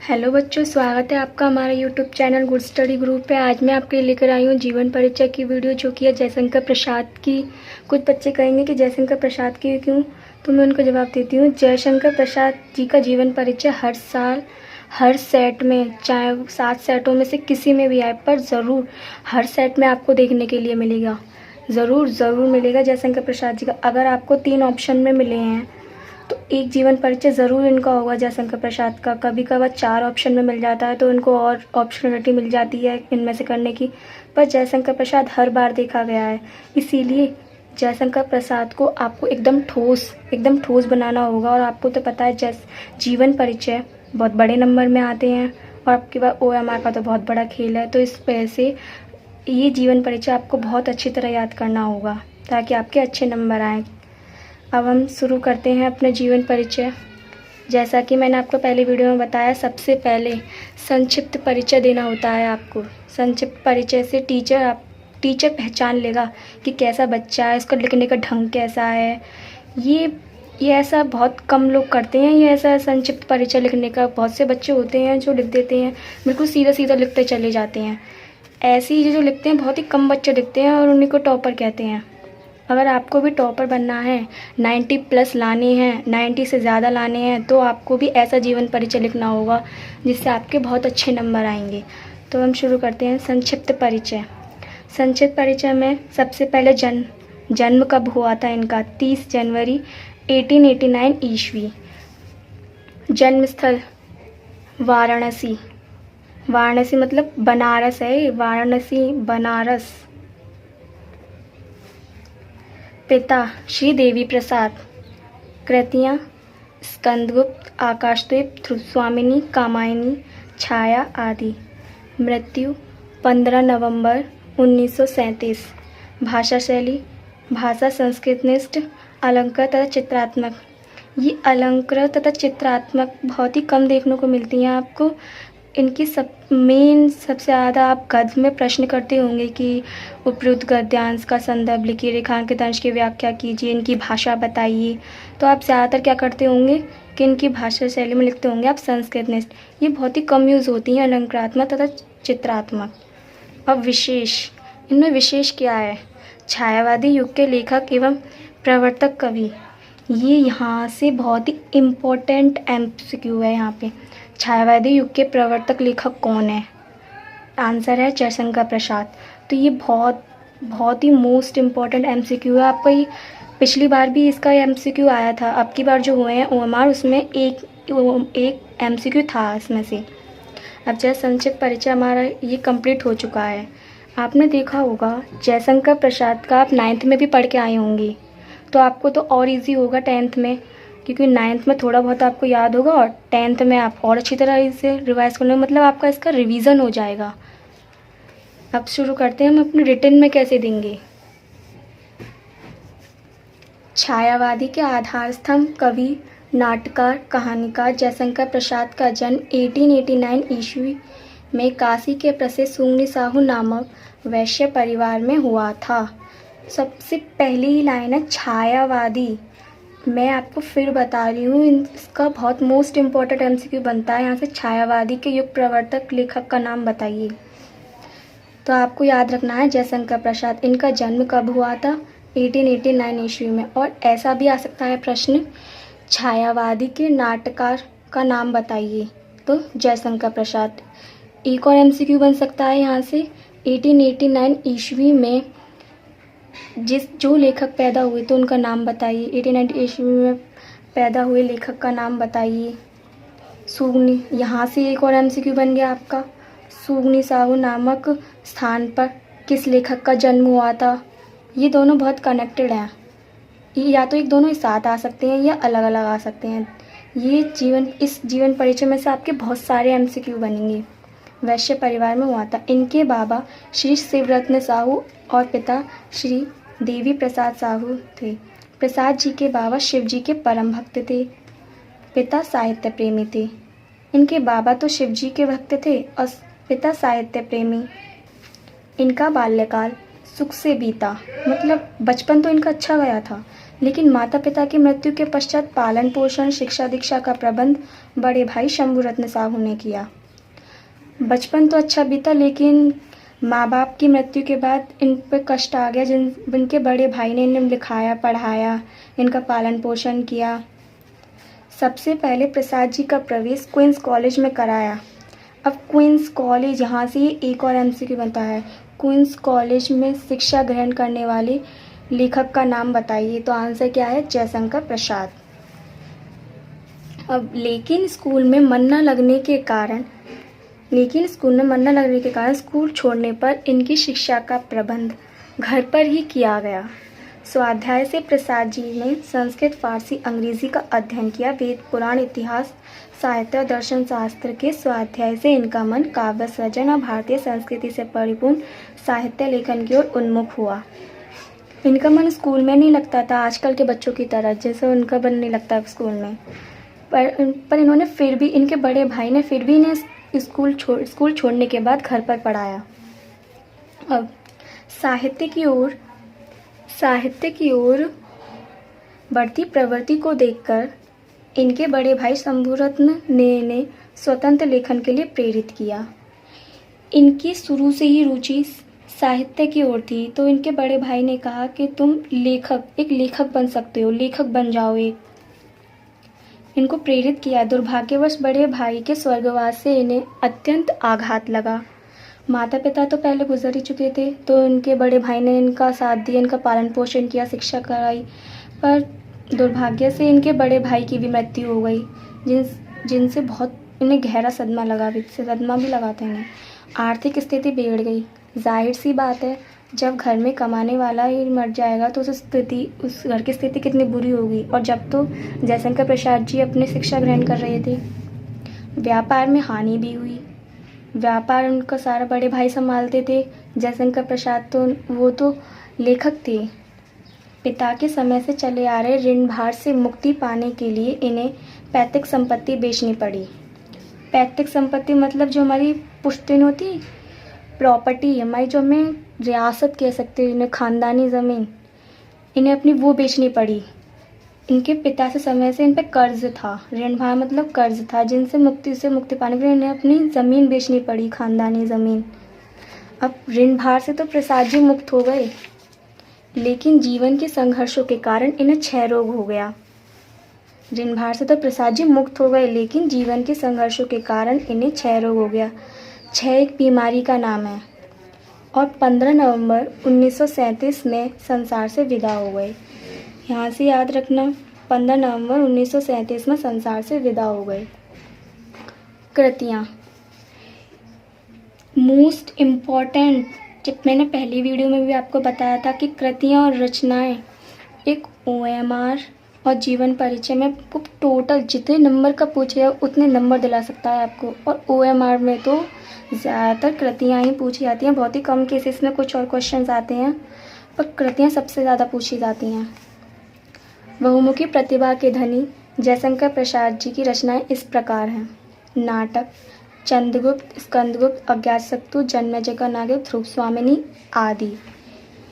Hello बच्चों, स्वागत है आपका हमारा YouTube channel good study group पे। आज मैं आपके लिए लेकर आई हूँ जीवन परिचय की वीडियो, जो कि है जयशंकर प्रसाद की। कुछ बच्चे कहेंगे कि जयशंकर प्रसाद की क्यों, तो मैं उनको जवाब देती हूँ। जयशंकर प्रसाद जी का जीवन परिचय हर साल हर सेट में, चाहे 7 सेटों में से किसी में भी आए, पर ज़रूर हर सेट में आपको देखने के लिए मिलेगा। ज़रूर मिलेगा जयशंकर प्रसाद जी का। अगर आपको 3 ऑप्शन में मिले हैं तो एक जीवन परिचय ज़रूर इनका होगा जयशंकर प्रसाद का। कभी कभार 4 ऑप्शन में मिल जाता है तो इनको और ऑप्शनलिटी मिल जाती है इनमें से करने की, पर जयशंकर प्रसाद हर बार देखा गया है। इसीलिए जयशंकर प्रसाद को आपको एकदम ठोस बनाना होगा। और आपको तो पता है जीवन परिचय बहुत बड़े नंबर में आते हैं और आपके पास OMR का तो बहुत बड़ा खेल है। तो इस वजह से ये जीवन परिचय आपको बहुत अच्छी तरह याद करना होगा ताकि आपके अच्छे नंबर आएँ। अब हम शुरू करते हैं अपने जीवन परिचय। जैसा कि मैंने आपको पहले वीडियो में बताया, सबसे पहले संक्षिप्त परिचय देना होता है आपको। संक्षिप्त परिचय से टीचर पहचान लेगा कि कैसा बच्चा है, इसका लिखने का ढंग कैसा है। ये ऐसा बहुत कम लोग करते हैं। ये ऐसा संक्षिप्त परिचय लिखने का, बहुत से बच्चे होते हैं जो लिख देते हैं, बिल्कुल सीधा लिखते चले जाते हैं। ऐसे ही जो लिखते हैं बहुत ही कम बच्चे लिखते हैं और उन्हीं को टॉपर कहते हैं। अगर आपको भी टॉपर बनना है, 90 प्लस लाने हैं, 90 से ज़्यादा लाने हैं, तो आपको भी ऐसा जीवन परिचय लिखना होगा जिससे आपके बहुत अच्छे नंबर आएंगे। तो हम शुरू करते हैं संक्षिप्त परिचय। संक्षिप्त परिचय में सबसे पहले जन्म कब हुआ था इनका, 30 जनवरी 1889 ईस्वी। जन्म स्थल वाराणसी मतलब बनारस है, वाराणसी बनारस। पिता श्री देवी प्रसाद। कृतियाँ स्कंदगुप्त, आकाशदीप, स्वामिनी, कामायनी, छाया आदि। मृत्यु 15 नवंबर 1937। भाषा शैली भाषा संस्कृतनिष्ठ, अलंकृत तथा चित्रात्मक। ये अलंकृत तथा चित्रात्मक बहुत ही कम देखने को मिलती हैं आपको। इनकी सबसे ज़्यादा आप गद्य में प्रश्न करते होंगे कि उपयुक्त गद्यांश का संदर्भ लिखिए, रेखांकित अंश की व्याख्या कीजिए, इनकी भाषा बताइए। तो आप ज़्यादातर क्या करते होंगे कि इनकी भाषा शैली में लिखते होंगे आप संस्कृतनिष्ठ। ये बहुत ही कम यूज़ होती हैं, अलंकृतात्मक तथा चित्रात्मक। अब विशेष, इनमें विशेष क्या है? छायावादी युग के लेखक एवं प्रवर्तक कवि। ये यहाँ से बहुत ही इम्पोर्टेंट MCQ है यहाँ पे। छायावादी युग के प्रवर्तक लेखक कौन है? आंसर है जयशंकर प्रसाद। तो ये बहुत ही मोस्ट इम्पॉर्टेंट MCQ है आपका। ये पिछली बार भी इसका MCQ आया था, अब की बार जो हुए हैं OMR उसमें एक MCQ था इसमें से। अब जय संक्षिप्त परिचय हमारा ये कंप्लीट हो चुका है। आपने देखा होगा जयशंकर प्रसाद का आप 9th में भी पढ़ के आए होंगे, तो आपको तो और इजी होगा 10th में, क्योंकि 9th में थोड़ा बहुत आपको याद होगा और 10th में आप और अच्छी तरह इसे रिवाइज करने, मतलब आपका इसका रिवीजन हो जाएगा। अब शुरू करते हैं हम अपने रिटन में कैसे देंगे। छायावादी के आधार स्तंभ, कवि, नाटककार, कहानीकार जयशंकर प्रसाद का जन्म 1889 ईस्वी में काशी के प्रसिद्ध सुंगनी साहू नामक वैश्य परिवार में हुआ था। सबसे पहली ही लाइन है छायावादी। मैं आपको फिर बता रही हूँ, इसका बहुत मोस्ट इम्पॉर्टेंट MCQ बनता है यहाँ से। छायावादी के युग प्रवर्तक लेखक का नाम बताइए। तो आपको याद रखना है जयशंकर प्रसाद। इनका जन्म कब हुआ था? 1889 ईस्वी में। और ऐसा भी आ सकता है प्रश्न, छायावादी के नाटककार का नाम बताइए, तो जयशंकर प्रसाद। एक और MCQ बन सकता है यहाँ से, 1889 ईस्वी में जो लेखक पैदा हुए तो उनका नाम बताइए। 1890 ईस्वी में पैदा हुए लेखक का नाम बताइए। सुगनी, यहाँ से एक और MCQ बन गया आपका, सुगनी साहू नामक स्थान पर किस लेखक का जन्म हुआ था? ये दोनों बहुत कनेक्टेड हैं, ये या तो एक दोनों एक साथ आ सकते हैं या अलग अलग आ सकते हैं। इस जीवन परिचय में से आपके बहुत सारे MCQ बनेंगे। वैश्य परिवार में हुआ था। इनके बाबा श्री शिवरत्न साहू और पिता श्री देवी प्रसाद साहू थे। प्रसाद जी के बाबा शिव जी के परम भक्त थे, पिता साहित्य प्रेमी थे। इनके बाबा तो शिव जी के भक्त थे और पिता साहित्य प्रेमी। इनका बाल्यकाल सुख से बीता, मतलब बचपन तो इनका अच्छा गया था, लेकिन माता पिता की मृत्यु के पश्चात पालन पोषण शिक्षा दीक्षा का प्रबंध बड़े भाई शंभू रत्न साहू ने किया। बचपन तो अच्छा बीता, लेकिन माँ बाप की मृत्यु के बाद इन पर कष्ट आ गया। इनके बड़े भाई ने इन्हें लिखाया पढ़ाया, इनका पालन पोषण किया। सबसे पहले प्रसाद जी का प्रवेश क्वींस कॉलेज में कराया। अब क्वींस कॉलेज, यहाँ से एक और MCQ बनता है, क्वींस कॉलेज में शिक्षा ग्रहण करने वाले लेखक का नाम बताइए। तो आंसर क्या है? जयशंकर प्रसाद। अब लेकिन स्कूल में मन न लगने के कारण स्कूल छोड़ने पर इनकी शिक्षा का प्रबंध घर पर ही किया गया। स्वाध्याय से प्रसाद जी ने संस्कृत, फारसी, अंग्रेजी का अध्ययन किया। वेद, पुराण, इतिहास, साहित्य और दर्शन शास्त्र के स्वाध्याय से इनका मन काव्य सृजन और भारतीय संस्कृति से परिपूर्ण साहित्य लेखन की ओर उन्मुख हुआ। इनका मन स्कूल में नहीं लगता था आजकल के बच्चों की तरह, जैसे उनका मन नहीं लगता स्कूल में। पर इन्होंने फिर भी, इनके बड़े भाई ने फिर भी इन्हें स्कूल छोड़ने के बाद घर पर पढ़ाया। अब साहित्य की ओर बढ़ती प्रवृत्ति को देखकर इनके बड़े भाई शंभूरत्न ने इन्हें स्वतंत्र लेखन के लिए प्रेरित किया। इनकी शुरू से ही रुचि साहित्य की ओर थी, तो इनके बड़े भाई ने कहा कि तुम एक लेखक बन सकते हो, लेखक बन जाओ। इनको प्रेरित किया। दुर्भाग्यवश बड़े भाई के स्वर्गवास से इन्हें अत्यंत आघात लगा। माता पिता तो पहले गुजर ही चुके थे, तो इनके बड़े भाई ने इनका साथ दिया, इनका पालन पोषण किया, शिक्षा कराई। पर दुर्भाग्य से इनके बड़े भाई की भी मृत्यु हो गई, जिनसे बहुत इन्हें गहरा सदमा भी लगा था इन्हें। आर्थिक स्थिति बिगड़ गई। जाहिर सी बात है, जब घर में कमाने वाला ही मर जाएगा तो उस घर की स्थिति कितनी बुरी होगी। और जब तो जयशंकर प्रसाद जी अपनी शिक्षा ग्रहण कर रहे थे। व्यापार में हानि भी हुई। व्यापार उनका सारा बड़े भाई संभालते थे। जयशंकर प्रसाद वो तो लेखक थे। पिता के समय से चले आ रहे ऋण भार से मुक्ति पाने के लिए इन्हें पैतृक संपत्ति बेचनी पड़ी। पैतृक संपत्ति मतलब जो हमारी पुश्तैनी होती, प्रॉपर्टी हमारी, जो हमें रियासत कह सकते हैं, इन्हें खानदानी ज़मीन, इन्हें अपनी वो बेचनी पड़ी। इनके पिता से समय से इन पर कर्ज था। ऋण भार मतलब कर्ज था, जिनसे मुक्ति पाने के लिए इन्हें अपनी ज़मीन बेचनी पड़ी, खानदानी ज़मीन। अब ऋण भार से तो प्रसाद जी मुक्त हो गए, लेकिन जीवन के संघर्षों के कारण इन्हें क्षय रोग हो गया। ऋण भार से तो प्रसाद जी मुक्त हो गए, लेकिन जीवन के संघर्षों के कारण इन्हें क्षय रोग हो गया। क्षय एक बीमारी का नाम है और 15 नवंबर 1937 में संसार से विदा हो गए। यहाँ से याद रखना, 15 नवंबर 1937 में संसार से विदा हो गए। कृतियाँ मोस्ट इम्पॉर्टेंट, जब मैंने पहली वीडियो में भी आपको बताया था कि कृतियाँ और रचनाएं एक OMR और जीवन परिचय में टोटल जितने नंबर का पूछे उतने नंबर दिला सकता है आपको। और OMR में तो ज़्यादातर कृतियाँ ही पूछी जाती हैं, बहुत ही कम केसेस में कुछ और क्वेश्चंस आते हैं, पर कृतियाँ सबसे ज़्यादा पूछी जाती हैं। बहुमुखी प्रतिभा के धनी जयशंकर प्रसाद जी की रचनाएं इस प्रकार हैं। नाटक चंद्रगुप्त, स्कंदगुप्त, अज्ञातशत्रु, जन्मेजय का नाटक, ध्रुव स्वामिनी आदि।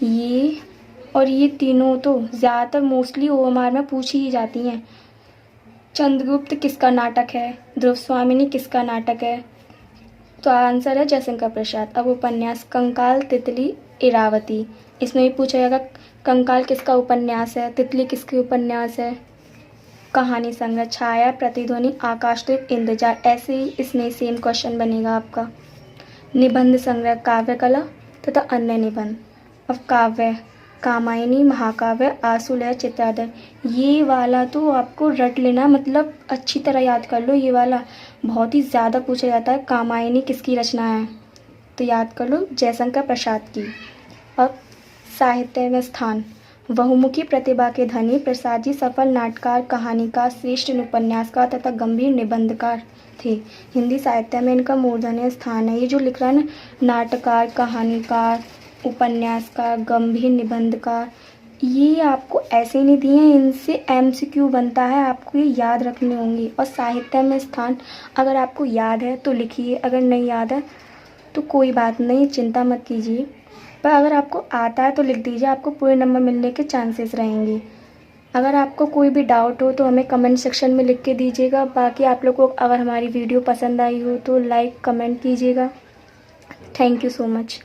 ये तीनों तो ज़्यादातर मोस्टली OMR में पूछी ही जाती हैं। चंद्रगुप्त किसका नाटक है, ध्रुव स्वामिनी किसका नाटक है, तो आंसर है जयशंकर प्रसाद। अब उपन्यास कंकाल, तितली, इरावती, इसमें भी पूछा जाएगा कंकाल किसका उपन्यास है, तितली किसकी उपन्यास है। कहानी संग्रह छाया, प्रतिध्वनि, आकाशदीप, इंद्रजाल, ऐसे ही इसमें सेम क्वेश्चन बनेगा आपका। निबंध संग्रह काव्य कला तथा अन्य निबंध। अब काव्य कामायनी, महाकाव्य, आशुलय, चित्रादय, ये वाला तो आपको रट लेना, मतलब अच्छी तरह याद कर लो। ये वाला बहुत ही ज़्यादा पूछा जाता है। कामायनी किसकी रचना है, तो याद कर लो जयशंकर प्रसाद की। अब साहित्य में स्थान, बहुमुखी प्रतिभा के धनी प्रसाद जी सफल नाटककार, कहानीकार, श्रेष्ठ उपन्यासकार तथा गंभीर निबंधकार थे। हिंदी साहित्य में इनका मूर्धन्य स्थान है। ये जो लिख रहा है ना, नाटककार, कहानीकार, उपन्यासकार, गंभीर निबंधकार, ये आपको ऐसे नहीं दिए हैं, इनसे MCQ बनता है, आपको ये याद रखने होंगे। और साहित्य में स्थान अगर आपको याद है तो लिखिए, अगर नहीं याद है तो कोई बात नहीं, चिंता मत कीजिए। पर अगर आपको आता है तो लिख दीजिए, आपको पूरे नंबर मिलने के चांसेस रहेंगे। अगर आपको कोई भी डाउट हो तो हमें कमेंट सेक्शन में लिख के दीजिएगा। बाकी आप लोग को अगर हमारी वीडियो पसंद आई हो तो लाइक कमेंट कीजिएगा। Thank you so much.